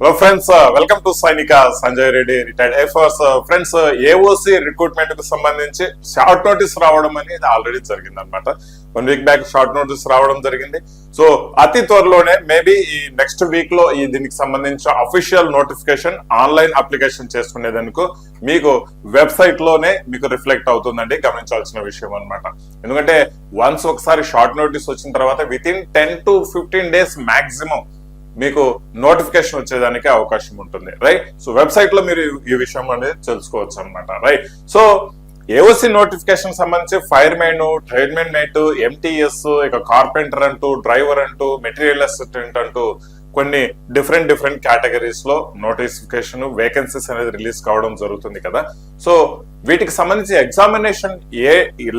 Hello friends, welcome to Sainika Sanjay Reddy retired Air Force. Friends, AOC recruitment కు సంబంధించి short notice రావడం అనేది already జరిగింది అనమాట. 1 వీక్ బ్యాక్ షార్ట్ నోటీస్ రావడం జరిగింది. సో అతి త్వరలోనే మేబీ ఈ నెక్స్ట్ వీక్ లో ఈ దీనికి సంబంధించిన అఫీషియల్ నోటిఫికేషన్ ఆన్లైన్ అప్లికేషన్ చేసుకునేందుకు మీకు వెబ్సైట్ లోనే మీకు రిఫ్లెక్ట్ అవుతుందండి. గమనించాల్సిన విషయం అనమాట. ఎందుకంటే వన్స్ ఒకసారి షార్ట్ నోటీస్ వచ్చిన తర్వాత with in 10 to 15 days maximum మీకు నోటిఫికేషన్ వచ్చేదానికి అవకాశం ఉంటుంది, రైట్. సో వెబ్సైట్ లో మీరు ఈ విషయం అనేది తెలుసుకోవచ్చు అనమాట, రైట్. సో ఏఓసి నోటిఫికేషన్ సంబంధించి fireman, trade man mate, MTS, ఇక కార్పెంటర్ అంటూ, డ్రైవర్ అంటూ, మెటీరియల్ అసిస్టెంట్ అంటూ కొన్ని డిఫరెంట్ కేటగిరీస్ లో నోటిఫికేషన్ వేకెన్సీస్ అనేది రిలీజ్ కావడం జరుగుతుంది కదా. సో వీటికి సంబంధించి ఎగ్జామినేషన్ ఏ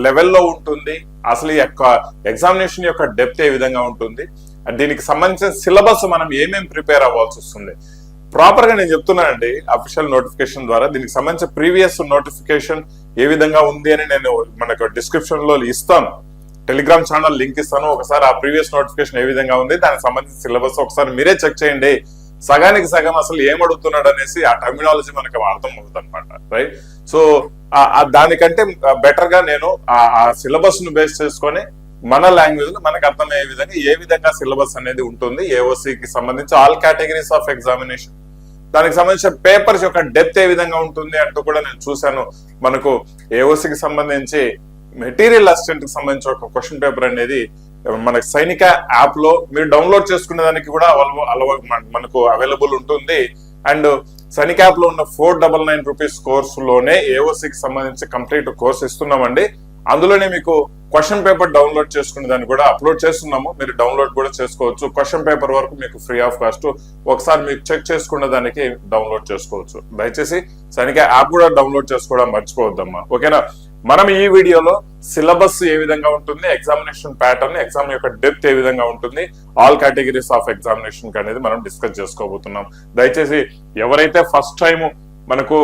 లెవెల్లో ఉంటుంది, అసలు ఈ యొక్క ఎగ్జామినేషన్ యొక్క డెప్త్ ఏ విధంగా ఉంటుంది, దీనికి సంబంధించిన సిలబస్ మనం ఏమేమి ప్రిపేర్ అవ్వాల్సి వస్తుంది ప్రాపర్ గా నేను చెప్తున్నానండి. అఫీషియల్ నోటిఫికేషన్ ద్వారా దీనికి సంబంధించిన ప్రీవియస్ నోటిఫికేషన్ ఏ విధంగా ఉంది అని నేను మనకు డిస్క్రిప్షన్ లో ఇస్తాను, టెలిగ్రామ్ ఛానల్ లింక్ ఇస్తాను. ఒకసారి ఆ ప్రీవియస్ నోటిఫికేషన్ ఏ విధంగా ఉంది, దానికి సంబంధించిన సిలబస్ ఒకసారి మీరే చెక్ చేయండి. సగానికి సగం అసలు ఏం అడుగుతున్నాడు అనేసి ఆ టర్మినాలజీ మనకు అర్థం అవుతుంది అనమాట, రైట్. సో దానికంటే బెటర్ గా నేను ఆ సిలబస్ ను బేస్ చేసుకొని మన లాంగ్వేజ్ లో మనకు అర్థమయ్యే విధంగా ఏ విధంగా సిలబస్ అనేది ఉంటుంది, ఏఓసికి సంబంధించి ఆల్ కేటగిరీస్ ఆఫ్ ఎగ్జామినేషన్, దానికి సంబంధించిన పేపర్స్ యొక్క డెప్త్ ఏ విధంగా ఉంటుంది అంటూ కూడా నేను చూశాను. మనకు ఏఓసికి సంబంధించి మెటీరియల్ అసిస్టెంట్ కి సంబంధించి ఒక క్వశ్చన్ పేపర్ అనేది మనకి సైనిక యాప్ లో మీరు డౌన్లోడ్ చేసుకునే దానికి కూడా మనకు అవైలబుల్ ఉంటుంది. అండ్ సైనిక యాప్ లో ఉన్న 499 రూపీస్ కోర్సులోనే ఏఓసికి సంబంధించి కంప్లీట్ కోర్స్ ఇస్తున్నామండి. అందులోనే మీకు క్వశ్చన్ పేపర్ డౌన్లోడ్ చేసుకునే దాన్ని కూడా అప్లోడ్ చేస్తున్నాము, మీరు డౌన్లోడ్ కూడా చేసుకోవచ్చు. క్వశ్చన్ పేపర్ వరకు మీకు ఫ్రీ ఆఫ్ కాస్ట్, ఒకసారి మీకు చెక్ చేసుకునే దానికి డౌన్లోడ్ చేసుకోవచ్చు. దయచేసి సైనిక యాప్ కూడా డౌన్లోడ్ చేసుకోవడం మర్చిపోవద్దమ్మా, ఓకేనా. మనం ఈ వీడియోలో సిలబస్ ఏ విధంగా ఉంటుంది, ఎగ్జామినేషన్ ప్యాటర్న్, ఎగ్జామ్ యొక్క డెప్త్ ఏ విధంగా ఉంటుంది, ఆల్ కేటగిరీస్ ఆఫ్ ఎగ్జామినేషన్ అనేది మనం డిస్కస్ చేసుకోబోతున్నాం. దయచేసి ఎవరైతే ఫస్ట్ టైం మనకు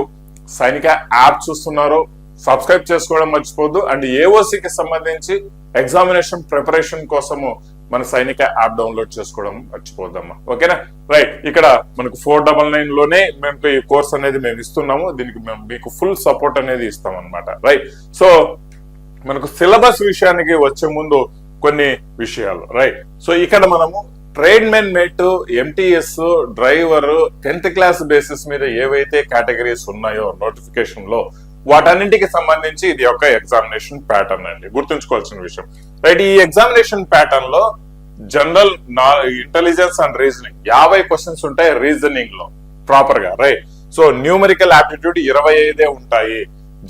సైనిక యాప్ చూస్తున్నారో సబ్స్క్రైబ్ చేసుకోవడం మర్చిపోద్దు. అండ్ ఏఓసికి సంబంధించి ఎగ్జామినేషన్ ప్రిపరేషన్ కోసము మన సైనిక యాప్ డౌన్లోడ్ చేసుకోవడం మర్చిపోద్దమ్మా, ఓకేనా, రైట్. ఇక్కడ మనకు 499 లోనే మేము ఈ కోర్స్ అనేది మేము ఇస్తున్నాము. దీనికి మేము మీకు ఫుల్ సపోర్ట్ అనేది ఇస్తాం అనమాట, రైట్. సో మనకు సిలబస్ విషయానికి వచ్చే ముందు కొన్ని విషయాలు, రైట్. సో ఇక్కడ మనము trade men mate, MTS, driver 10th class basis మీద ఏవైతే కేటగిరీస్ ఉన్నాయో నోటిఫికేషన్ లో వాటన్నింటికి సంబంధించి ఇది ఒక ఎగ్జామినేషన్ ప్యాటర్న్ అండి, గుర్తుంచుకోవాల్సిన విషయం, రైట్. ఈ ఎగ్జామినేషన్ ప్యాటర్న్ లో general intelligence and reasoning 50 questions ఉంటాయి రీజనింగ్ లో ప్రాపర్ గా, రైట్. సో న్యూమరికల్ ఆప్టిట్యూడ్ 25 ఉంటాయి,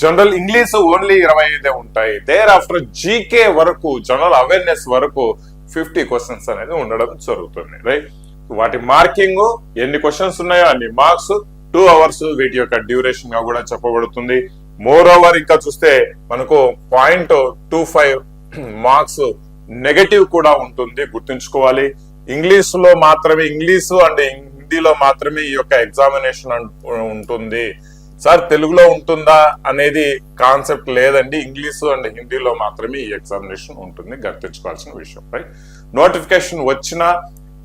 జనరల్ ఇంగ్లీష్ ఓన్లీ 25 ఉంటాయి. దేర్ ఆఫ్టర్ జీకే వరకు, జనరల్ అవేర్నెస్ వరకు 50 క్వశ్చన్స్ అనేది ఉండడం జరుగుతుంది, రైట్. వాటి మార్కింగ్ ఎన్ని క్వశ్చన్స్ ఉన్నాయో అన్ని మార్క్స్, 2 hours వీటి యొక్క డ్యూరేషన్ గా కూడా చెప్పబడుతుంది. మోర్ ఓవర్ ఇంకా చూస్తే మనకు 0.25 మార్క్స్ నెగటివ్ కూడా ఉంటుంది, గుర్తుంచుకోవాలి. ఇంగ్లీష్ లో మాత్రమే, ఇంగ్లీషు అండ్ హిందీలో మాత్రమే ఈ యొక్క ఎగ్జామినేషన్ ఉంటుంది. సార్ తెలుగులో ఉంటుందా అనేది కాన్సెప్ట్ లేదండి, ఇంగ్లీషు అండ్ హిందీలో మాత్రమే ఈ ఎగ్జామినేషన్ ఉంటుంది, గుర్తుంచుకోవాల్సిన విషయం, రైట్. నోటిఫికేషన్ వచ్చిన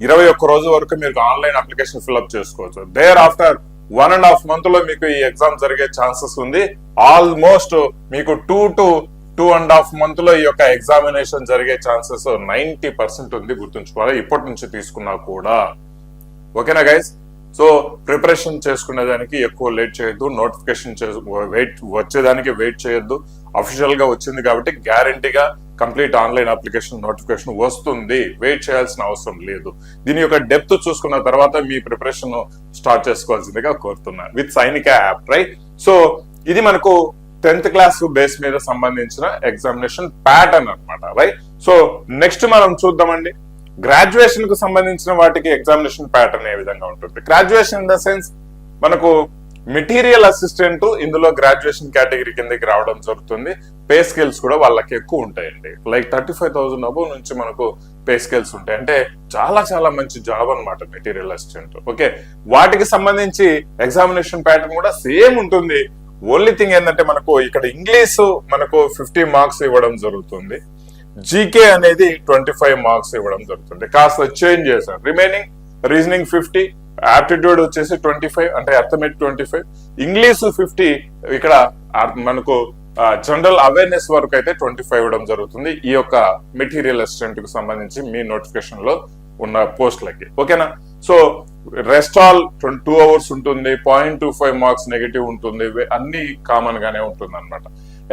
21 రోజు వరకు మీరు ఆన్లైన్ అప్లికేషన్ ఫిల్అప్ చేసుకోవచ్చు. దేర్ ఆఫ్టర్ 1.5 month లో మీకు ఈ ఎగ్జామ్ జరిగే ఛాన్సెస్ ఉంది. ఆల్మోస్ట్ మీకు 2 to 2.5 month లో ఈ యొక్క ఎగ్జామినేషన్ జరిగే ఛాన్సెస్ 90% ఉంది, గుర్తుంచుకోవాలి ఇప్పటి నుంచి తీసుకున్నా కూడా, ఓకేనా గైస్. సో ప్రిపరేషన్ చేసుకునే దానికి ఎక్కువ లేట్ చేయొద్దు, నోటిఫికేషన్ వచ్చేదానికి వెయిట్ చేయొద్దు. అఫీషియల్ గా వచ్చింది కాబట్టి గ్యారంటీగా కంప్లీట్ ఆన్లైన్ అప్లికేషన్ నోటిఫికేషన్ వస్తుంది, వెయిట్ చేయాల్సిన అవసరం లేదు. దీని యొక్క డెప్త్ చూసుకున్న తర్వాత మీ ప్రిపరేషన్ స్టార్ట్ చేసుకోవాల్సిందిగా కోరుతున్నాను విత్ సైనిక యాప్, రైట్. సో ఇది మనకు 10th క్లాస్ బేస్ మీద సంబంధించిన ఎగ్జామినేషన్ ప్యాటర్న్ అనమాట, రైట్. సో నెక్స్ట్ మనం చూద్దామండి గ్రాడ్యుయేషన్ కు సంబంధించిన వాటికి ఎగ్జామినేషన్ ప్యాటర్న్ ఏ విధంగా ఉంటుంది. గ్రాడ్యుయేషన్ ఇన్ ద సెన్స్ మనకు మెటీరియల్ అసిస్టెంట్ ఇందులో గ్రాడ్యుయేషన్ కేటగిరీ కిందకి రావడం జరుగుతుంది. పే స్కేల్స్ కూడా వాళ్ళకి ఎక్కువ ఉంటాయండి, లైక్ 35,000 అబోవ్ నుంచి మనకు పే స్కేల్స్ ఉంటాయి. అంటే చాలా మంచి జాబ్ అనమాట మెటీరియల్ అసిస్టెంట్, ఓకే. వాటికి సంబంధించి ఎగ్జామినేషన్ ప్యాటర్న్ కూడా సేమ్ ఉంటుంది. ఓన్లీ థింగ్ ఏంటంటే మనకు ఇక్కడ ఇంగ్లీషు మనకు 50 మార్క్స్ ఇవ్వడం జరుగుతుంది, జీకే అనేది 25 మార్క్స్ ఇవ్వడం జరుగుతుంది. కాస్త చేంజ్ చేశారు, రిమైనింగ్ రీజనింగ్ 50, ఆప్టిట్యూడ్ వచ్చేసి 25, అంటే అర్థమెటిక్ 25, ఇంగ్లీష్ 50. ఇక్కడ మనకు జనరల్ అవేర్నెస్ వరకు అయితే 25 ఇవ్వడం జరుగుతుంది ఈ యొక్క మెటీరియల్ అసిస్టెంట్ కు సంబంధించి మీ నోటిఫికేషన్ లో ఉన్న పోస్టులకి. ఓకేనా? సో రెస్ట్ ఆల్ 2 hours ఉంటుంది, 0.25 మార్క్స్ నెగిటివ్ ఉంటుంది, అన్ని కామన్ గానే ఉంటుంది అనమాట.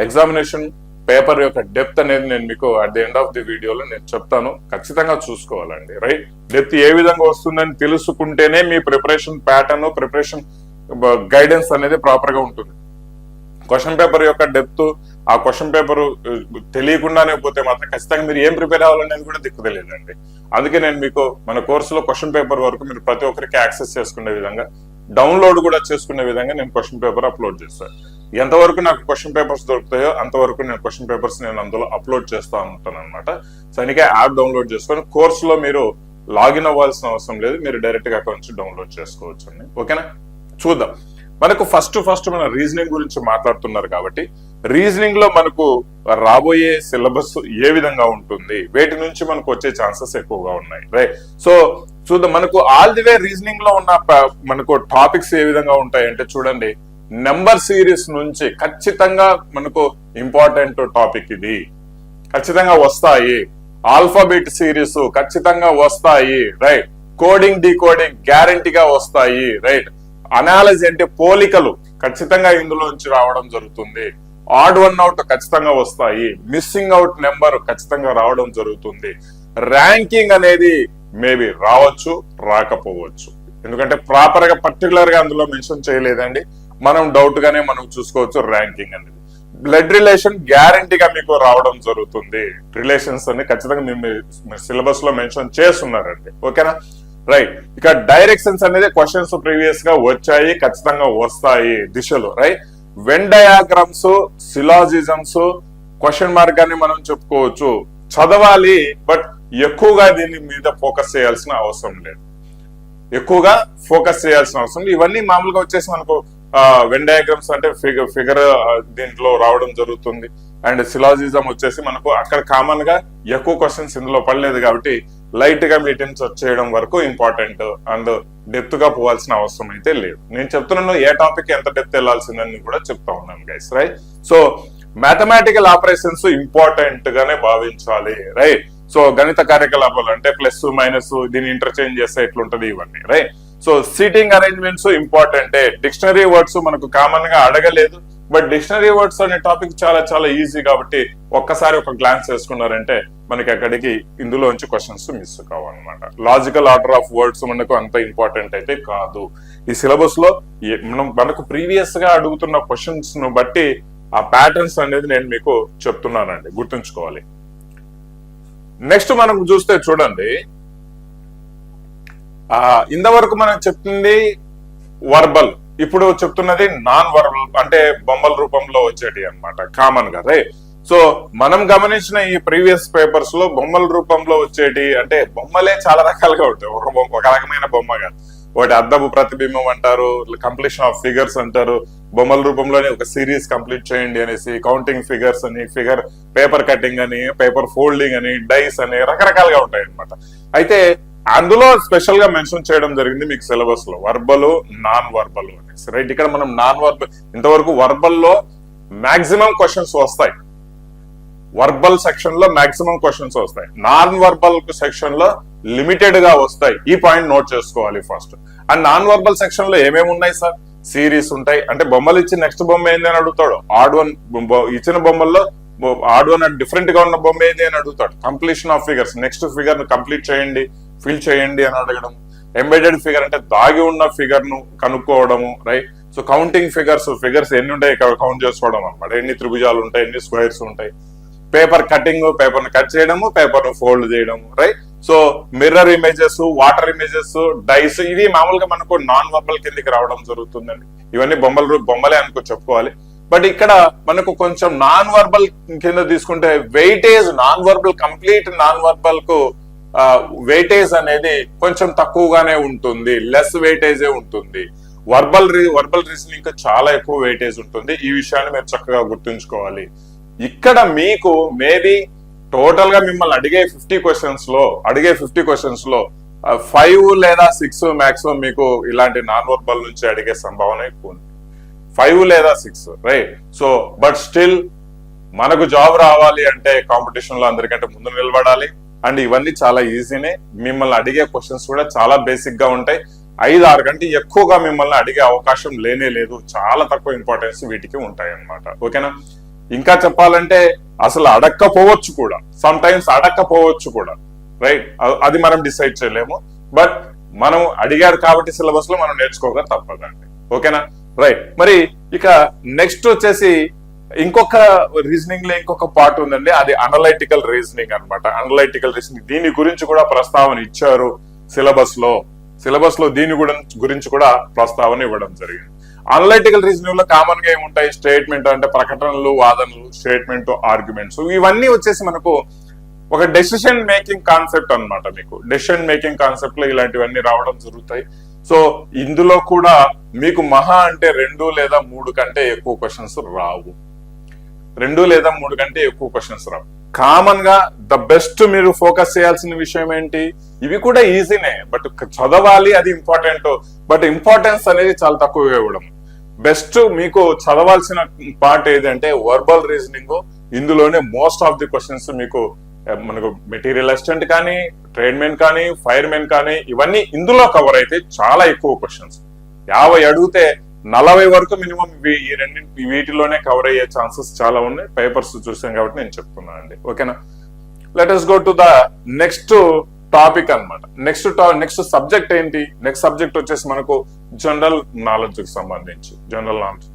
ఎగ్జామినేషన్ పేపర్ యొక్క డెప్త్ అనేది నేను మీకు at the end of the వీడియోలో నేను చెప్తాను, ఖచ్చితంగా చూసుకోవాలండి. రైట్, డెప్త్ ఏ విధంగా వస్తుందని తెలుసుకుంటేనే మీ ప్రిపరేషన్ ప్యాటర్న్, ప్రిపరేషన్ గైడెన్స్ అనేది ప్రాపర్ గా ఉంటుంది. క్వశ్చన్ పేపర్ యొక్క డెప్త్, ఆ క్వశ్చన్ పేపర్ తెలియకుండానే పోతే మాత్రం ఖచ్చితంగా మీరు ఏం ప్రిపేర్ అవ్వాలనేది కూడా దిక్కు తెలియదండి. అందుకే నేను మీకు మన కోర్సులో క్వశ్చన్ పేపర్ వరకు మీరు ప్రతి ఒక్కరికి యాక్సెస్ చేసుకునే విధంగా, డౌన్లోడ్ కూడా చేసుకునే విధంగా నేను క్వశ్చన్ పేపర్ అప్లోడ్ చేస్తాను. ఎంతవరకు నాకు క్వశ్చన్ పేపర్స్ దొరుకుతాయో అంతవరకు నేను క్వశ్చన్ పేపర్స్ నేను అందులో అప్లోడ్ చేస్తూ ఉంటాను అనమాట. సో అందుకే యాప్ డౌన్లోడ్ చేసుకొని కోర్సులో మీరు లాగిన్ అవ్వాల్సిన అవసరం లేదు, మీరు డైరెక్ట్ గా అక్కడ నుంచి డౌన్లోడ్ చేసుకోవచ్చు అండి. ఓకేనా? చూద్దాం. మనకు ఫస్ట్ మన రీజనింగ్ గురించి మాట్లాడుతున్నారు కాబట్టి రీజనింగ్ లో మనకు రాబోయే సిలబస్ ఏ విధంగా ఉంటుంది, వేటి నుంచి మనకు వచ్చే ఛాన్సెస్ ఎక్కువగా ఉన్నాయి. రైట్, సో చూద్దాం. మనకు ఆల్ ది వే రీజనింగ్ లో ఉన్న మనకు టాపిక్స్ ఏ విధంగా ఉంటాయి అంటే చూడండి, నెంబర్ సిరీస్ నుంచి ఖచ్చితంగా మనకు ఇంపార్టెంట్ టాపిక్ ఇది, ఖచ్చితంగా వస్తాయి. ఆల్ఫాబెట్ సిరీస్ ఖచ్చితంగా వస్తాయి. రైట్, కోడింగ్ డీకోడింగ్ గ్యారంటీగా వస్తాయి. రైట్, అనాలజీ అంటే పోలికలు ఖచ్చితంగా ఇందులోంచి రావడం జరుగుతుంది. ఆడ్ వన్ అవుట్ ఖచ్చితంగా వస్తాయి. మిస్సింగ్ అవుట్ నెంబర్ ఖచ్చితంగా రావడం జరుగుతుంది. ర్యాంకింగ్ అనేది మేబీ రావచ్చు, రాకపోవచ్చు, ఎందుకంటే ప్రాపర్ గా పర్టికులర్ గా అందులో మెన్షన్ చేయలేదండి. మనం డౌట్ గానే మనం చూసుకోవచ్చు ర్యాంకింగ్ అనేది. బ్లడ్ రిలేషన్ గ్యారంటీగా మీకు రావడం జరుగుతుంది. రిలేషన్స్ అని ఖచ్చితంగా మీరు సిలబస్ లో మెన్షన్ చేస్తున్నారండి. ఓకేనా? రైట్, ఇక డైరెక్షన్స్ అనేది క్వశ్చన్స్ ప్రీవియస్ గా వచ్చాయి, ఖచ్చితంగా వస్తాయి దిశలో. Right, Venn diagrams, syllogisms question mark అని మనం చెప్పుకోవచ్చు. చదవాలి, బట్ ఎక్కువగా దీని మీద ఫోకస్ చేయాల్సిన అవసరం లేదు. ఇవన్నీ మామూలుగా వచ్చేసి మనకు వెన్ డయాగ్రామ్స్ అంటే ఫిగర్ దీంట్లో రావడం జరుగుతుంది. అండ్ సిలాజిజం వచ్చేసి మనకు అక్కడ కామన్ గా ఎక్కువ క్వశ్చన్స్ ఇందులో పడలేదు కాబట్టి లైట్ గా మీటింగ్స్ చేయడం వరకు ఇంపార్టెంట్, అండ్ డెప్త్ గా పోవాల్సిన అవసరం అయితే లేదు. నేను చెప్తున్నాను ఏ టాపిక్ ఎంత డెప్త్ వెళ్లాల్సిందని కూడా చెప్తా ఉన్నాను guys. Right, so mathematical operations important గానే భావించాలి. రైట్, సో గణిత కార్యకలాపాలు అంటే ప్లస్ మైనస్ దీన్ని ఇంటర్చేంజ్ చేస్తే ఎట్లుంటది ఇవన్నీ. రైట్, సో సీటింగ్ అరేంజ్మెంట్స్ ఇంపార్టెంటే. డిక్షనరీ వర్డ్స్ మనకు కామన్ గా అడగలేదు, బట్ డిక్షనరీ వర్డ్స్ అనే టాపిక్ చాలా ఈజీ కాబట్టి ఒక్కసారి ఒక గ్లాన్స్ వేసుకున్నారంటే మనకి అక్కడికి ఇందులోంచి క్వశ్చన్స్ మిస్ కావాలన్నమాట. లాజికల్ ఆర్డర్ ఆఫ్ వర్డ్స్ మనకు అంత ఇంపార్టెంట్ అయితే కాదు. ఈ సిలబస్ లో మనకు ప్రీవియస్ గా అడుగుతున్న క్వశ్చన్స్ ను బట్టి ఆ ప్యాటర్న్స్ అనేది నేను మీకు చెప్తున్నానండి, గుర్తుంచుకోవాలి. నెక్స్ట్ మనం చూస్తే చూడండి, ఇంతవరకు మనం చెప్తుంది వర్బల్, ఇప్పుడు చెప్తున్నది నాన్ వర్బల్ అంటే బొమ్మల రూపంలో వచ్చేటి అన్నమాట కామన్ గా. రైట్, సో మనం గమనించిన ఈ ప్రీవియస్ పేపర్స్ లో బొమ్మల రూపంలో వచ్చేటి అంటే బొమ్మలే చాలా రకాలుగా ఉంటాయి. ఒక రకమైన బొమ్మ కాదు, ఒకటి అద్దపు ప్రతిబింబం అంటారు, కంప్లీషన్ ఆఫ్ ఫిగర్స్ అంటారు, బొమ్మల రూపంలోనే ఒక సిరీస్ కంప్లీట్ చేయండి అనేసి, కౌంటింగ్ ఫిగర్స్ అని, ఫిగర్ పేపర్ కటింగ్ అని, పేపర్ ఫోల్డింగ్ అని, డైస్ అని రకరకాలుగా ఉంటాయి అన్నమాట. అయితే అందులో స్పెషల్ గా మెన్షన్ చేయడం జరిగింది మీకు సిలబస్ లో వర్బల్, నాన్ వర్బల్ అనేసి. రైట్, ఇక్కడ మనం నాన్ వర్బల్, ఇంతవరకు వర్బల్ లో మాక్సిమం క్వశ్చన్స్ వస్తాయి, వర్బల్ సెక్షన్ లో మాక్సిమం క్వశ్చన్స్ వస్తాయి, నాన్ వర్బల్ సెక్షన్ లో లిమిటెడ్ గా వస్తాయి. ఈ పాయింట్ నోట్ చేసుకోవాలి first. And non verbal section లో ఏమేమి ఉన్నాయి సార్? సిరీస్ ఉంటాయి, అంటే బొమ్మలు ఇచ్చి నెక్స్ట్ బొమ్మ ఏంది అని అడుగుతాడు. ఆడ్ వన్ ఇచ్చిన బొమ్మల్లో ఆడ్ వన్ డిఫరెంట్ గా ఉన్న బొమ్మ ఏంది అని అడుగుతాడు. Completion of figures, next figure ను కంప్లీట్ చేయండి, ఫిల్ చేయండి అని అడగడం. ఎంబెడెడ్ ఫిగర్ అంటే దాగి ఉన్న ఫిగర్ ను కనుక్కోవడము. రైట్, సో కౌంటింగ్ ఫిగర్స్ ఎన్ని ఉంటాయి కౌంట్ చేసుకోవడం అనమాట, ఎన్ని త్రిభుజాలు ఉంటాయి, ఎన్ని స్క్వేర్స్ ఉంటాయి. పేపర్ కటింగ్, పేపర్ ను కట్ చేయడము, పేపర్ ను ఫోల్డ్ చేయడము. Right, so mirror images, water images, dice, ఇవి మామూలుగా మనకు నాన్ వర్బల్ కిందకి రావడం జరుగుతుందండి. ఇవన్నీ బొమ్మలే అనుకో చెప్పుకోవాలి. బట్ ఇక్కడ మనకు కొంచెం నాన్ వర్బల్ కింద తీసుకుంటే weightage, non verbal complete non verbal కు వెయిటేజ్ అనేది కొంచెం తక్కువగానే ఉంటుంది, లెస్ వెయిటేజే ఉంటుంది. వర్బల్ రీజనింగ్ చాలా ఎక్కువ వెయిటేజ్ ఉంటుంది. ఈ విషయాన్ని మీరు చక్కగా గుర్తుంచుకోవాలి. ఇక్కడ మీకు మేబీ టోటల్ గా మిమ్మల్ని అడిగే 50 క్వశ్చన్స్ లో 5 లేదా 6 మాక్సిమం మీకు ఇలాంటి నాన్ వర్బల్ నుంచి అడిగే సంభావన ఎక్కువ ఉంది. 5 లేదా 6 రైట్. సో బట్ స్టిల్ మనకు జాబ్ రావాలి అంటే కాంపిటీషన్ లో అందరికంటే ముందు నిలబడాలి. అండ్ ఇవన్నీ చాలా ఈజీనే. మిమ్మల్ని అడిగే క్వశ్చన్స్ కూడా చాలా బేసిక్ గా ఉంటాయి. 5-6 కంటే ఎక్కువగా మిమ్మల్ని అడిగే అవకాశం లేనే లేదు. చాలా తక్కువ ఇంపార్టెన్స్ వీటికి ఉంటాయి అన్నమాట. ఓకేనా? ఇంకా చెప్పాలంటే అసలు అడక్కపోవచ్చు కూడా, సమ్ టైమ్స్ అడక్కపోవచ్చు కూడా, రైట్. అది మనం డిసైడ్ చేయలేము. బట్ మనం అడిగారు కాబట్టి సిలబస్ లో మనం నేర్చుకోక తప్పదండి. ఓకేనా? రైట్. మరి ఇక నెక్స్ట్ వచ్చేసి ఇంకొక రీజనింగ్ లో ఇంకొక పార్ట్ ఉందండి. అది అనలైటికల్ రీజనింగ్ అన్నమాట. అనలైటికల్ రీజనింగ్ దీని గురించి కూడా ప్రస్తావన ఇచ్చారు సిలబస్ లో దీని గురించి కూడా ప్రస్తావన ఇవ్వడం జరిగింది. అనలైటికల్ రీజనింగ్ లో కామన్ గా ఏముంటాయి? స్టేట్మెంట్ అంటే ప్రకటనలు, వాదనలు, స్టేట్మెంట్, ఆర్గ్యుమెంట్స్. ఇవన్నీ వచ్చేసి మనకు ఒక డెసిషన్ మేకింగ్ కాన్సెప్ట్ అన్నమాట. మీకు డెసిషన్ మేకింగ్ కాన్సెప్ట్ లో ఇలాంటివన్నీ రావడం జరుగుతాయి. సో ఇందులో కూడా మీకు మహా అంటే 2 లేదా 3 కంటే ఎక్కువ క్వశ్చన్స్ రావు. 2 లేదా 3 కంటే ఎక్కువ క్వశ్చన్స్ రావు. కామన్ గా ద బెస్ట్ మీరు ఫోకస్ చేయాల్సిన విషయం ఏంటి? ఇవి కూడా ఈజీనే, బట్ చదవాలి, అది ఇంపార్టెంట్. బట్ ఇంపార్టెన్స్ అనేది చాలా తక్కువగా ఇవ్వడం. బెస్ట్ మీకు చదవాల్సిన పార్ట్ ఏదంటే వర్బల్ రీజనింగ్. ఇందులోనే మోస్ట్ ఆఫ్ ది క్వశ్చన్స్ మీకు మనకు మెటీరియల్ అసిస్టెంట్ కానీ, ట్రేడ్ మెన్ కానీ, ఫైర్ మెన్ కానీ ఇవన్నీ ఇందులో కవర్ అయితే చాలా ఎక్కువ క్వశ్చన్స్. 50 అడిగితే 40 వరకు మినిమం ఈ రెండింటి వీటిలోనే కవర్ అయ్యే ఛాన్సెస్ చాలా ఉన్నాయి. పేపర్స్ చూసాం కాబట్టి నేను చెప్తున్నాను అండి. ఓకేనా? Let us go to the next topic అన్నమాట. నెక్స్ట్ సబ్జెక్ట్ ఏంటి? నెక్స్ట్ సబ్జెక్ట్ వచ్చేసి మనకు జనరల్ నాలెడ్జ్ కి సంబంధించి general knowledge.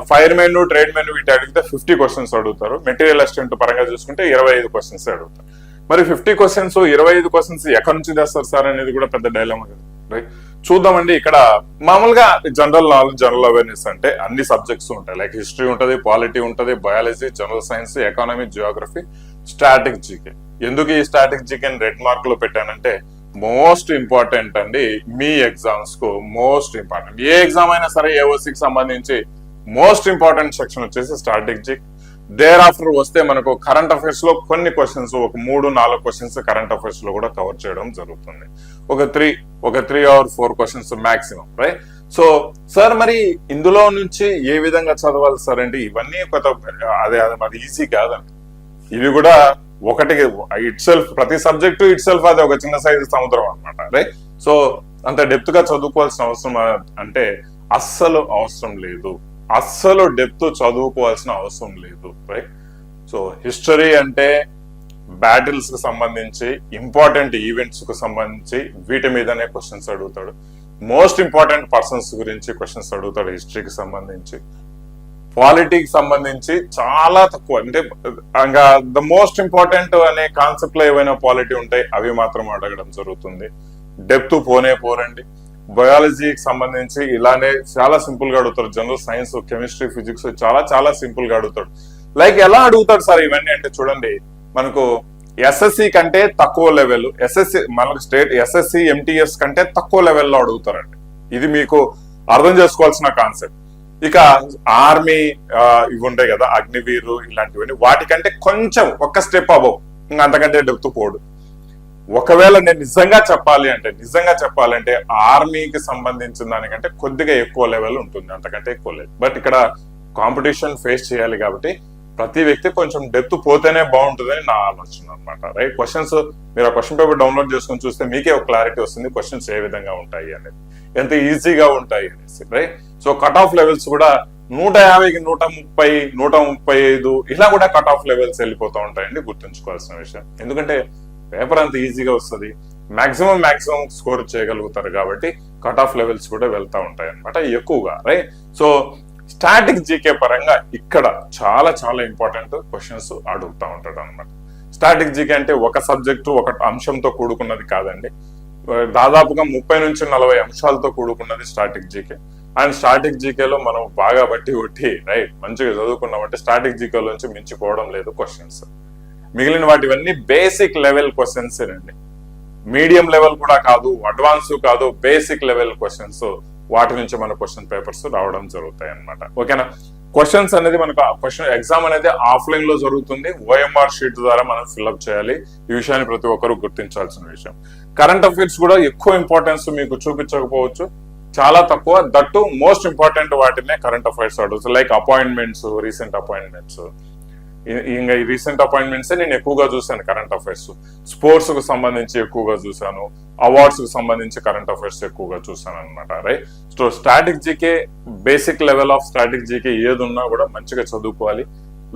Fire men, trade men వీటి అడిగితే 50 క్వశ్చన్స్ అడుగుతారు. మెటీరియల్ అసిస్టెంట్ పరంగా చూసుకుంటే 25 క్వశ్చన్స్ అడుగుతారు. మరి 50 క్వశ్చన్స్ 25 క్వశ్చన్స్ ఎక్కడి నుంచి తెస్తారు సార్ అనేది కూడా పెద్ద డైలమా కదా, రైట్? చూద్దామండి. ఇక్కడ మామూలుగా జనరల్ నాలెడ్జ్, జనరల్ అవేర్నెస్ అంటే అన్ని సబ్జెక్ట్స్ ఉంటాయి. లైక్ హిస్టరీ ఉంటది, పాలిటీ ఉంటది, biology, general science, economy, Geography, static GK. ఎందుకు ఈ స్టాటిక్ జీకేని రెడ్ మార్క్ లో పెట్టానంటే మోస్ట్ ఇంపార్టెంట్ అండి. మీ ఎగ్జామ్స్ కు మోస్ట్ ఇంపార్టెంట్. ఏ ఎగ్జామ్ అయినా సరే ఏఓసికి సంబంధించి మోస్ట్ ఇంపార్టెంట్ సెక్షన్ వచ్చేసి స్టాటిక్ జీకే. దేర్ ఆఫ్టర్ వస్తే మనకు కరెంట్ అఫైర్స్ లో కొన్ని క్వశ్చన్స్, ఒక 3-4 క్వశ్చన్స్ కరెంట్ అఫైర్స్ లో కూడా కవర్ చేయడం జరుగుతుంది. ఒక 3 or 4 questions maximum, right? So sir మరి ఇందులో నుంచి ఏ విధంగా చదవాలి సార్ అంటే ఇవన్నీ అదే మరి ఈజీ కాదండి. ఇవి కూడా ఒకటి ఇట్ సెల్ఫ్, ప్రతి సబ్జెక్టు ఇట్ సెల్ఫ్ అది ఒక చిన్న సైజు సముద్రం అనమాట, రైట్? సో అంత డెప్త్ గా చదువుకోవాల్సిన అవసరం అంటే అస్సలు అవసరం లేదు. అస్సలు డెప్త్ చదువుకోవాల్సిన అవసరం లేదు, రైట్? సో హిస్టరీ అంటే బ్యాటిల్స్ కు సంబంధించి, ఇంపార్టెంట్ ఈవెంట్స్ కు సంబంధించి వీటి మీదనే క్వశ్చన్స్ అడుగుతాడు. మోస్ట్ ఇంపార్టెంట్ పర్సన్స్ గురించి క్వశ్చన్స్ అడుగుతాడు హిస్టరీకి సంబంధించి. పాలిటీకి సంబంధించి చాలా తక్కువ, అంటే ఇంకా ద మోస్ట్ ఇంపార్టెంట్ అనే కాన్సెప్ట్ లో ఏవైనా పాలిటీ ఉంటాయి అవి మాత్రం అడగడం జరుగుతుంది. డెప్త్ పోరండి. బయాలజీకి సంబంధించి ఇలానే చాలా సింపుల్ గా అడుగుతారు. జనరల్ సైన్స్, కెమిస్ట్రీ, ఫిజిక్స్ చాలా సింపుల్ గా అడుగుతాడు. లైక్ ఎలా అడుగుతాడు సార్ ఇవన్నీ అంటే చూడండి, మనకు ఎస్ఎస్సి కంటే తక్కువ లెవెల్, మనకు స్టేట్ ఎస్ఎస్సి, ఎంటీఎస్ కంటే తక్కువ లెవెల్లో అడుగుతారండి. ఇది మీకు అర్థం చేసుకోవాల్సిన కాన్సెప్ట్. ఇక ఆర్మీ ఇవి ఉంటాయి కదా, అగ్నివీరు ఇలాంటివన్నీ, వాటికంటే కొంచెం ఒక స్టెప్ అబవ్, ఇంకా అంతకంటే డెప్త్ పోడు. ఒకవేళ నేను నిజంగా చెప్పాలంటే ఆర్మీకి సంబంధించిన దానికంటే కొద్దిగా ఎక్కువ లెవెల్ ఉంటుంది, అంతకంటే ఎక్కువ లేదు. బట్ ఇక్కడ కాంపిటీషన్ ఫేస్ చేయాలి కాబట్టి ప్రతి వ్యక్తి కొంచెం డెప్త్ పోతేనే బాగుంటుందని నా ఆలోచన అనమాట, రైట్? క్వశ్చన్స్ మీరు ఆ క్వశ్చన్ పేపర్ డౌన్లోడ్ చేసుకుని చూస్తే మీకే ఒక క్లారిటీ వస్తుంది క్వశ్చన్స్ ఏ విధంగా ఉంటాయి అనేది, ఎంత ఈజీగా ఉంటాయి అనేసి, right? So cut off levels కూడా 150కి 130, 135 ఇలా కూడా కట్ ఆఫ్ లెవెల్స్ వెళ్ళిపోతూ ఉంటాయండి, గుర్తుంచుకోవాల్సిన విషయం. ఎందుకంటే పేపర్ అంత ఈజీగా వస్తుంది, మాక్సిమం స్కోర్ చేయగలుగుతారు కాబట్టి కట్ ఆఫ్ లెవెల్స్ కూడా వెళ్తా ఉంటాయి అనమాట ఎక్కువగా, రైట్? సో స్టాటిక్ జీకే పరంగా ఇక్కడ చాలా ఇంపార్టెంట్ క్వశ్చన్స్ అడుగుతా ఉంటాడు అనమాట. స్టాటిక్ జీకే అంటే ఒక సబ్జెక్టు, ఒక అంశంతో కూడుకున్నది కాదండి. దాదాపుగా 30 నుంచి 40 అంశాలతో కూడుకున్నది స్టాటిక్ జీకే. అండ్ స్టాటిక్ జీకేలో మనం బాగా బట్టి రైట్ మంచిగా చదువుకున్నామంటే స్టాటిక్ జీకేలో నుంచి మించిపోవడం లేదు క్వశ్చన్స్. మిగిలిన వాటివన్నీ బేసిక్ లెవెల్ క్వశ్చన్స్ అండి. మీడియం లెవెల్ కూడా కాదు, అడ్వాన్స్ కాదు, బేసిక్ లెవెల్ క్వశ్చన్స్. వాటి నుంచి మన క్వశ్చన్ పేపర్స్ రావడం జరుగుతాయి అన్నమాట. ఓకేనా? క్వశ్చన్స్ అనేది మనకు క్వశ్చన్ ఎగ్జామ్ అనేది ఆఫ్లైన్ లో జరుగుతుంది. OMR షీట్ ద్వారా మనం ఫిల్అప్ చేయాలి. ఈ విషయాన్ని ప్రతి ఒక్కరూ గుర్తించాల్సిన విషయం. కరెంట్ అఫైర్స్ కూడా ఎక్కువ ఇంపార్టెన్స్ మీకు చూపించకపోవచ్చు, చాలా తక్కువ. దట్టు మోస్ట్ ఇంపార్టెంట్ వాటినే కరెంట్ అఫైర్స్ అడుగుతారు. Like appointments, recent appointments. ఇంకా ఈ రీసెంట్ అపాయింట్మెంట్స్ నేను ఎక్కువగా చూసాను. కరెంట్ అఫైర్స్, స్పోర్ట్స్ కు సంబంధించి ఎక్కువగా చూసాను, అవార్డ్స్ కు సంబంధించి కరెంట్ అఫైర్స్ ఎక్కువగా చూసాను అనమాట. Right. So static GK, basic level of static GK ఏది ఉన్నా కూడా మంచిగా చదువుకోవాలి.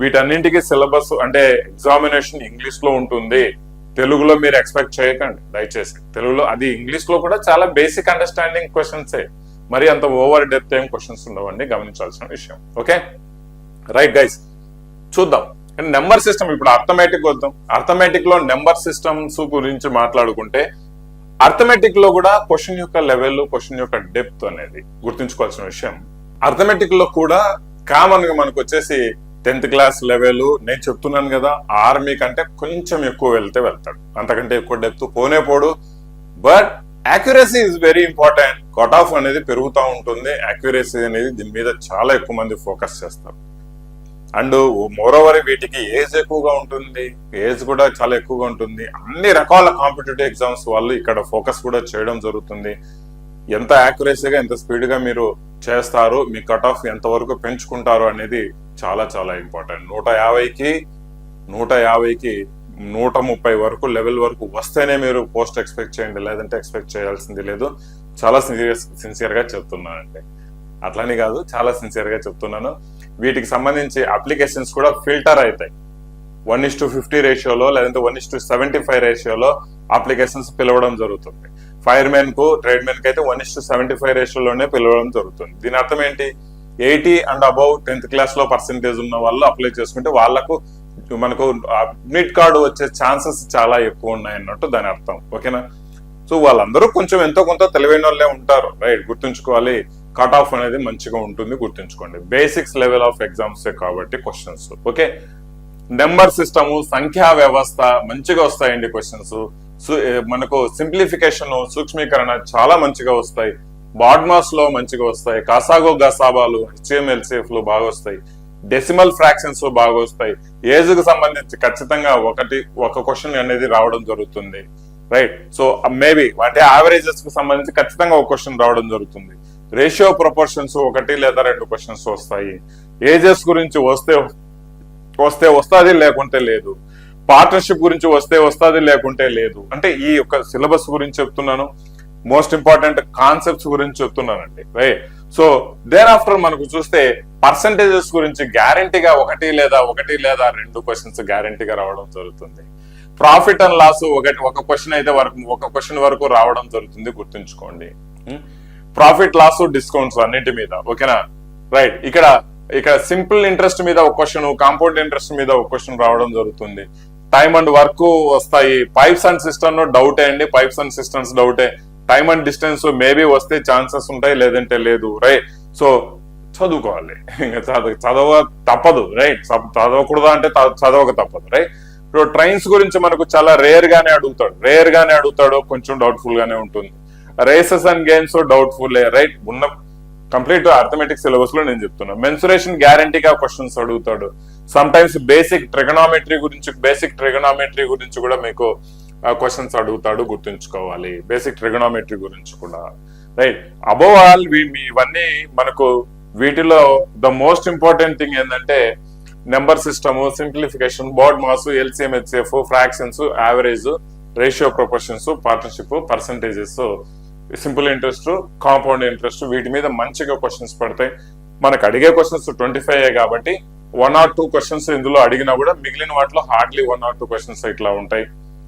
వీటన్నింటికి సిలబస్ అంటే ఎగ్జామినేషన్ ఇంగ్లీష్ లో ఉంటుంది. తెలుగులో మీరు ఎక్స్పెక్ట్ చేయకండి దయచేసి. తెలుగులో అది ఇంగ్లీష్ లో కూడా చాలా బేసిక్ అండర్స్టాండింగ్ క్వశ్చన్సే, మరి అంత ఓవర్ డెప్త్ ఏం క్వశ్చన్స్ ఉండవండి, గమనించాల్సిన విషయం. ఓకే రైట్ గైస్, చూద్దాం. నెంబర్ సిస్టమ్, ఇప్పుడు అర్థమెటిక్ వద్దాం. అర్థమెటిక్ లో నెంబర్ సిస్టమ్స్ గురించి మాట్లాడుకుంటే, అర్థమెటిక్ లో కూడా క్వశ్చన్ యొక్క లెవెల్, క్వశ్చన్ యొక్క డెప్త్ అనేది గుర్తుంచుకోవాల్సిన విషయం. అర్థమెటిక్ లో కూడా కామన్ గా మనకు వచ్చేసి 10th క్లాస్ లెవెల్, నేను చెప్తున్నాను కదా, ఆర్మీ కంటే కొంచెం ఎక్కువ వెళ్తాడు, అంతకంటే ఎక్కువ డెప్త్ పోనే పోడు. But accuracy is very important. Cut off అనేది పెరుగుతూ ఉంటుంది. యాక్యురసీ అనేది దీని మీద చాలా ఎక్కువ మంది ఫోకస్ చేస్తారు. అండ్ మోరోవర్ వీటికి ఏజ్ ఎక్కువగా ఉంటుంది, ఏజ్ కూడా చాలా ఎక్కువగా ఉంటుంది. అన్ని రకాల కాంపిటేటివ్ ఎగ్జామ్స్ వాళ్ళు ఇక్కడ ఫోకస్ కూడా చేయడం జరుగుతుంది. ఎంత యాక్యురసీగా, ఎంత స్పీడ్ గా మీరు చేస్తారు, మీ కట్ ఆఫ్ ఎంత వరకు పెంచుకుంటారు అనేది చాలా చాలా ఇంపార్టెంట్. 150కి 130 వరకు లెవెల్ వరకు వస్తేనే మీరు పోస్ట్ ఎక్స్పెక్ట్ చేయండి, లేదంటే ఎక్స్పెక్ట్ చేయాల్సింది లేదు. చాలా సిన్సియర్ గా చెప్తున్నానండి, అట్లని కాదు, చాలా సిన్సియర్ గా చెప్తున్నాను. వీటికి సంబంధించి అప్లికేషన్స్ కూడా ఫిల్టర్ అవుతాయి. 1:50 రేషియోలో, లేదంటే 1:75 రేషియోలో అప్లికేషన్స్ పిలవడం జరుగుతుంది. ఫైర్మెన్ కు, ట్రేడ్ మెన్ కి అయితే 1:75 రేషియోలోనే పిలవడం జరుగుతుంది. దీని అర్థం ఏంటి? 80 అండ్ అబౌవ్ 10th క్లాస్ లో పర్సెంటేజ్ ఉన్న వాళ్ళు అప్లై చేసుకుంటే వాళ్ళకు మనకు అడ్మిట్ కార్డు వచ్చే ఛాన్సెస్ చాలా ఎక్కువ ఉన్నాయి అన్నట్టు దాని అర్థం. ఓకేనా? సో వాళ్ళందరూ కొంచెం ఎంతో కొంత తెలివైన వాళ్ళే ఉంటారు. రైట్, గుర్తుంచుకోవాలి. కట్ ఆఫ్ అనేది మంచిగా ఉంటుంది, గుర్తుంచుకోండి. బేసిక్స్ లెవెల్ ఆఫ్ ఎగ్జామ్స్ కాబట్టి క్వశ్చన్స్. ఓకే, నెంబర్ సిస్టమ్, సంఖ్యా వ్యవస్థ మంచిగా వస్తాయండి క్వశ్చన్స్. మనకు సింప్లిఫికేషన్, సూక్ష్మీకరణ చాలా మంచిగా వస్తాయి. బాడ్మాస్ లో మంచిగా వస్తాయి. కాసాగో గసాబాలు, HCM/LCF లు బాగా వస్తాయి. డెసిమల్ ఫ్రాక్షన్స్ బాగా వస్తాయి. ఏజ్ కు సంబంధించి ఖచ్చితంగా ఒక క్వశ్చన్ అనేది రావడం జరుగుతుంది. రైట్. సో మేబీ అంటే యావరేజెస్ కు సంబంధించి ఖచ్చితంగా ఒక క్వశ్చన్ రావడం జరుగుతుంది. రేషియో ప్రపోర్షన్స్ 1 లేదా 2 క్వశ్చన్స్ వస్తాయి. ఏజెస్ గురించి వస్తే వస్తుంది, లేకుంటే లేదు. పార్ట్నర్షిప్ గురించి వస్తే వస్తుంది, లేకుంటే లేదు. అంటే ఈ యొక్క సిలబస్ గురించి చెప్తున్నాను, మోస్ట్ ఇంపార్టెంట్ కాన్సెప్ట్స్ గురించి చెప్తున్నానండి. రైట్. సో దేర్ ఆఫ్టర్ మనకు చూస్తే పర్సంటేజెస్ గురించి గ్యారంటీగా 1 లేదా 2 క్వశ్చన్స్ గ్యారంటీగా రావడం జరుగుతుంది. ప్రాఫిట్ అండ్ లాస్ ఒక క్వశ్చన్ అయితే ఒక క్వశ్చన్ వరకు రావడం జరుగుతుంది, గుర్తుంచుకోండి. ప్రాఫిట్, లాస్, డిస్కౌంట్స్ అన్నింటి మీద. ఓకేనా? రైట్. ఇక్కడ సింపుల్ ఇంట్రెస్ట్ మీద ఒక క్వశ్చన్, కాంపౌండ్ ఇంట్రెస్ట్ మీద ఒక క్వశ్చన్ రావడం జరుగుతుంది. టైమ్ అండ్ వర్క్ వస్తాయి. పైప్స్ అండ్ సిస్టమ్ డౌటే అండి, పైప్స్ అండ్ సిస్టమ్స్ డౌటే. టైమ్ అండ్ డిస్టెన్స్ మేబీ వస్తే ఛాన్సెస్ ఉంటాయి, లేదంటే లేదు. రైట్. సో చదువుకోవాలి, చదవ తప్పదు. రైట్. చదవకూడదా అంటే చదవక తప్పదు. రైట్. ఇప్పుడు ట్రైన్స్ గురించి మనకు చాలా రేర్ గానే అడుగుతాడు, కొంచెం డౌట్ఫుల్ గానే ఉంటుంది. Races and games doubtful. Right. ఉన్న కంప్లీట్ అర్థమెటిక్ సిలబస్ లో నేను చెప్తున్నా. మెన్సురేషన్ గ్యారంటీగా క్వశ్చన్స్ అడుగుతాడు. సమ్ టైమ్స్ బేసిక్ ట్రిగనామెట్రీ గురించి కూడా మీకు క్వశ్చన్స్ అడుగుతాడు, గుర్తుంచుకోవాలి. బేసిక్ ట్రిగనామెట్రీ గురించి కూడా. రైట్. అబోవ్ ఆల్ ఇవన్నీ మనకు వీటిలో ద మోస్ట్ ఇంపార్టెంట్ థింగ్ ఏంటంటే number system, simplification, BODMAS, LCM/HCF, fractions, average, ratio proportions, partnership, percentages, simple interest, compound interest, వీటి మీద మంచిగా క్వశ్చన్స్ పడతాయి. మనకు అడిగే క్వశ్చన్స్ 25 కాబట్టి 1 or 2 క్వశ్చన్స్ ఇందులో అడిగినా కూడా మిగిలిన వాటిలో హార్డ్లీ 1 or 2 క్వశ్చన్స్ ఇట్లా ఉంటాయి.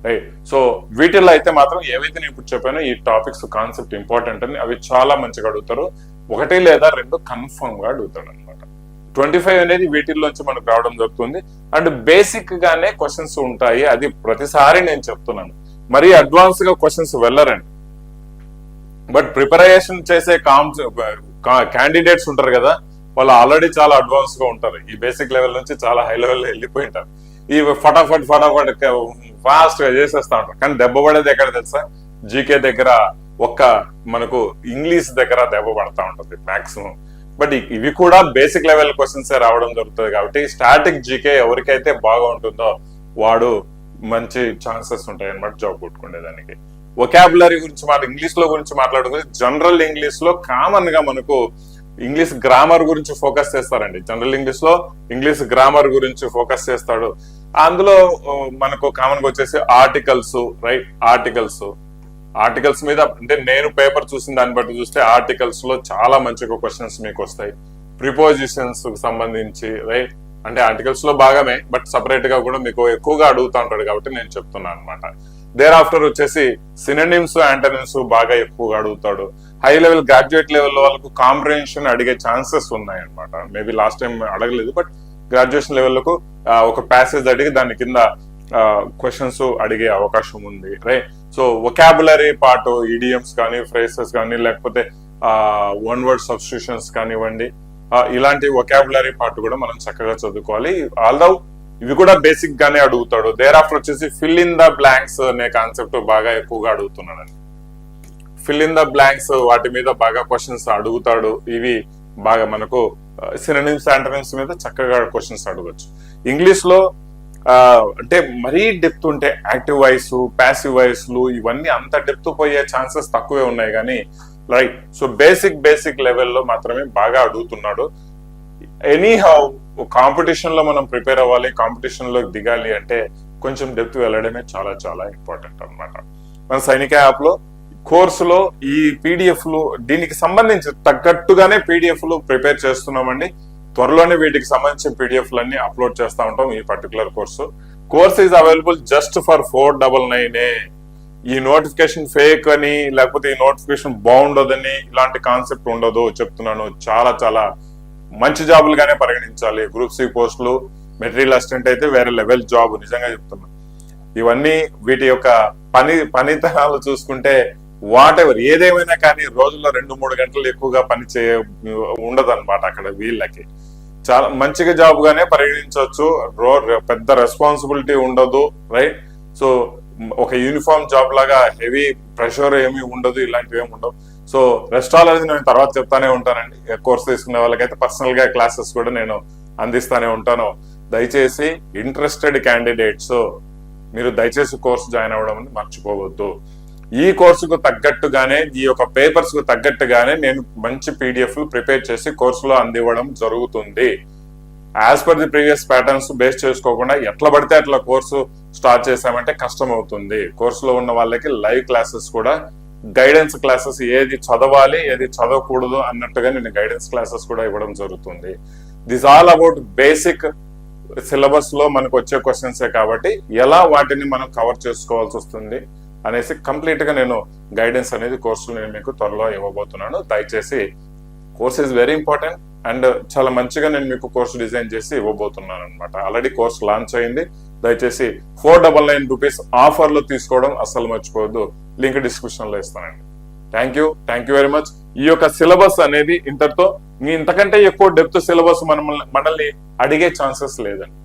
రైట్. సో వీటిల్లో అయితే మాత్రం ఏవైతే నేను ఇప్పుడు చెప్పానో ఈ టాపిక్స్ కాన్సెప్ట్ ఇంపార్టెంట్ అని అవి చాలా మంచిగా అడుగుతారు. 1 లేదా 2 కన్ఫర్మ్ గా అడుగుతాడు అనమాట. 25 అనేది వీటిల్లోంచి మనకు రావడం జరుగుతుంది. అండ్ బేసిక్ గానే క్వశ్చన్స్ ఉంటాయి, అది ప్రతిసారి నేను చెప్తున్నాను. మరీ అడ్వాన్స్ గా క్వశ్చన్స్ వెళ్ళరండి. బట్ ప్రిపరేషన్ చేసే క్యాండిడేట్స్ ఉంటారు కదా, వాళ్ళు ఆల్రెడీ చాలా అడ్వాన్స్ గా ఉంటారు. ఈ బేసిక్ లెవెల్ నుంచి చాలా హై లెవెల్ వెళ్ళిపోయి ఉంటారు. ఈ ఫటాఫట్ ఫాస్ట్ గా చేసేస్తా ఉంటారు. కానీ దెబ్బ పడేది ఎక్కడ తెలుసా? జీకే దగ్గర, మనకు ఇంగ్లీష్ దగ్గర దెబ్బ పడతా ఉంటుంది మాక్సిమం. బట్ ఇవి కూడా బేసిక్ లెవెల్ క్వశ్చన్స్ రావడం జరుగుతుంది కాబట్టి స్టాటిక్ జీకే ఎవరికైతే బాగా ఉంటుందో వాడు మంచి ఛాన్సెస్ ఉంటాయి అన్నమాట జాబ్ కొట్టుకునేదానికి. వొకాబులరీ గురించి ఇంగ్లీష్ లో గురించి మాట్లాడుకుంటే జనరల్ ఇంగ్లీష్ లో కామన్ గా మనకు ఇంగ్లీష్ గ్రామర్ గురించి ఫోకస్ చేస్తారండి. జనరల్ ఇంగ్లీష్ లో ఇంగ్లీష్ గ్రామర్ గురించి ఫోకస్ చేస్తాడు. అందులో మనకు కామన్ గా వచ్చేసి ఆర్టికల్స్, రైట్, ఆర్టికల్స్ మీద అంటే నేను పేపర్ చూసిన దాన్ని బట్టి చూస్తే ఆర్టికల్స్ లో చాలా మంచిగా క్వశ్చన్స్ మీకు వస్తాయి. ప్రిపోజిషన్స్ కు సంబంధించి, రైట్, అంటే ఆర్టికల్స్ లో భాగమే బట్ సపరేట్ గా కూడా మీకు ఎక్కువగా అడుగుతా ఉంటాడు కాబట్టి నేను చెప్తున్నాను అనమాట. దేర్ ఆఫ్టర్ వచ్చేసి సినోనిమ్స్, యాంటోనిమ్స్ బాగా ఎక్కువగా అడుగుతాడు. హై లెవెల్ గ్రాడ్యుయేట్ లెవెల్ వాళ్ళకు కాంప్రిహెన్షన్ అడిగే ఛాన్సెస్ ఉన్నాయి అనమాట. మేబీ లాస్ట్ టైం అడగలేదు బట్ గ్రాడ్యుయేషన్ లెవెల్లకు ఒక ప్యాసేజ్ అడిగి దాని కింద క్వశ్చన్స్ అడిగే అవకాశం ఉంది, right. So vocabulary part, idioms కానీ, ఫ్రేసెస్ కానీ, లేకపోతే వన్ వర్డ్ సబ్స్టిట్యూషన్స్ కానివ్వండి, ఇలాంటి వొకాబులరీ పార్ట్ కూడా మనం చక్కగా చదువుకోవాలి. ఆల్దో ఇవి కూడా బేసిక్ గానే అడుగుతాడు. దేర్ ఆఫ్టర్ వచ్చేసి ఫిల్ ఇన్ ద బ్లాంక్స్ అనే కాన్సెప్ట్ బాగా ఎక్కువగా అడుగుతున్నాడు. ఫిల్ ఇన్ ద బ్లాంక్స్ వాటి మీద బాగా క్వశ్చన్స్ అడుగుతాడు. ఇవి బాగా మనకు సినోనిమ్స్, యాంటోనిమ్స్ మీద చక్కగా క్వశ్చన్స్ అడగచ్చు. ఇంగ్లీష్ లో అంటే మరీ డెప్త్ ఉంటే యాక్టివ్ వాయిస్, ప్యాసివ్ వాయిస్లు ఇవన్నీ అంత డెప్త్ పోయే ఛాన్సెస్ తక్కువే ఉన్నాయి కానీ, రైట్. సో బేసిక్ లెవెల్లో మాత్రమే బాగా అడుగుతున్నాడు. ఎనీ హౌ కాంపిటీషన్ లో మనం ప్రిపేర్ అవ్వాలి, కాంపిటీషన్ లో దిగాలి అంటే కొంచెం డెప్త్ వెళ్ళడమే చాలా చాలా ఇంపార్టెంట్ అనమాట. మన సైనిక యాప్ లో కోర్సులో ఈ పీడిఎఫ్లు దీనికి సంబంధించి తగ్గట్టుగానే పీడిఎఫ్లు ప్రిపేర్ చేస్తున్నామండి. త్వరలోనే వీటికి సంబంధించిన పీడిఎఫ్లన్నీ అప్లోడ్ చేస్తూ ఉంటాం. ఈ particular course is available just for 499. ఈ నోటిఫికేషన్ ఫేక్ అని లేకపోతే ఈ నోటిఫికేషన్ బాగుండదని ఇలాంటి కాన్సెప్ట్ ఉండదు చెప్తున్నాను. చాలా చాలా మంచి జాబులుగానే పరిగణించాలి. గ్రూప్ సి పోస్టులు, మెటీరియల్ అసిస్టెంట్ అయితే వేరే లెవెల్ జాబ్, నిజంగా చెప్తున్నా. ఇవన్నీ వీటి యొక్క పనితనాలు చూసుకుంటే వాట్ ఎవర్ ఏదేమైనా కానీ రోజుల్లో 2-3 గంటలు ఎక్కువగా పని ఉండదు అనమాట. అక్కడ వీళ్ళకి చాలా మంచిగా జాబ్ గానే పరిగణించవచ్చు. పెద్ద రెస్పాన్సిబిలిటీ ఉండదు, రైట్. సో ఒక యూనిఫామ్ జాబ్ లాగా హెవీ ప్రెషర్ ఏమీ ఉండదు, ఇలాంటివి ఏమి ఉండవు. సో రెస్టాల్ అనేది నేను తర్వాత చెప్తానే ఉంటానండి. కోర్స్ తీసుకునే వాళ్ళకైతే పర్సనల్ గా క్లాసెస్ కూడా నేను అందిస్తానే ఉంటాను. దయచేసి ఇంట్రెస్టెడ్ క్యాండిడేట్స్ మీరు దయచేసి కోర్సు జాయిన్ అవ్వడం మర్చిపోవద్దు. ఈ కోర్సుకు తగ్గట్టుగానే, ఈ యొక్క పేపర్స్ కు తగ్గట్టుగానే నేను మంచి పీడిఎఫ్లు ప్రిపేర్ చేసి కోర్సులో అందివ్వడం జరుగుతుంది. As per the previous patterns base చేసుకోకుండా ఎట్లా పడితే అట్లా కోర్సు స్టార్ట్ చేసామంటే కష్టం అవుతుంది. కోర్సులో ఉన్న వాళ్ళకి లైవ్ క్లాసెస్ కూడా, గైడెన్స్ క్లాసెస్, ఏది చదవాలి ఏది చదవకూడదు అన్నట్టుగా నేను గైడెన్స్ క్లాసెస్ కూడా ఇవ్వడం జరుగుతుంది. This all about basic syllabus లో మనకు వచ్చే క్వశ్చన్సే కాబట్టి ఎలా వాటిని మనం కవర్ చేసుకోవాల్సి వస్తుంది అనేసి కంప్లీట్ గా నేను గైడెన్స్ అనేది కోర్సులు నేను మీకు త్వరలో ఇవ్వబోతున్నాను. దయచేసి course is very important and చాలా మంచిగా నేను మీకు కోర్సు డిజైన్ చేసి ఇవ్వబోతున్నాను అనమాట. ఆల్రెడీ కోర్స్ లాంచ్ అయింది. దయచేసి 499 రూపీస్ ఆఫర్ లో తీసుకోవడం అస్సలు మర్చిపోవద్దు. లింక్ డిస్క్రిప్షన్ లో ఇస్తానండి. Thank you very much. ఈ యొక్క సిలబస్ అనేది ఇంతటితో, ఇంతకంటే ఎక్కువ డెప్త్ సిలబస్ మనల్ని అడిగే ఛాన్సెస్ లేదండి.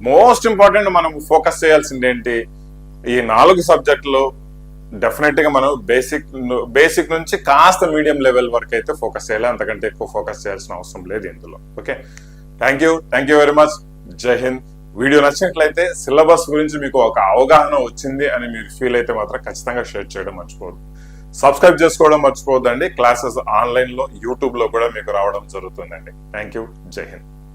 మోస్ట్ ఇంపార్టెంట్ మనం ఫోకస్ చేయాల్సింది ఏంటి, ఈ 4 సబ్జెక్టులు డెఫినెట్ గా మనం బేసిక్ నుంచి కాస్త మీడియం లెవెల్ వరకు అయితే ఫోకస్ చేయాలి. అంతకంటే ఎక్కువ ఫోకస్ చేయాల్సిన అవసరం లేదు ఇందులో. Okay, thank you very much. జై హింద్. వీడియో నచ్చినట్లయితే సిలబస్ గురించి మీకు ఒక అవగాహన వచ్చింది అని మీరు ఫీల్ అయితే మాత్రం ఖచ్చితంగా షేర్ చేయడం మర్చిపోవద్దు. సబ్స్క్రైబ్ చేసుకోవడం మర్చిపోవద్దండి. క్లాసెస్ ఆన్లైన్ లో యూట్యూబ్ లో కూడా మీకు రావడం జరుగుతుందండి. Thank you. జై హింద్.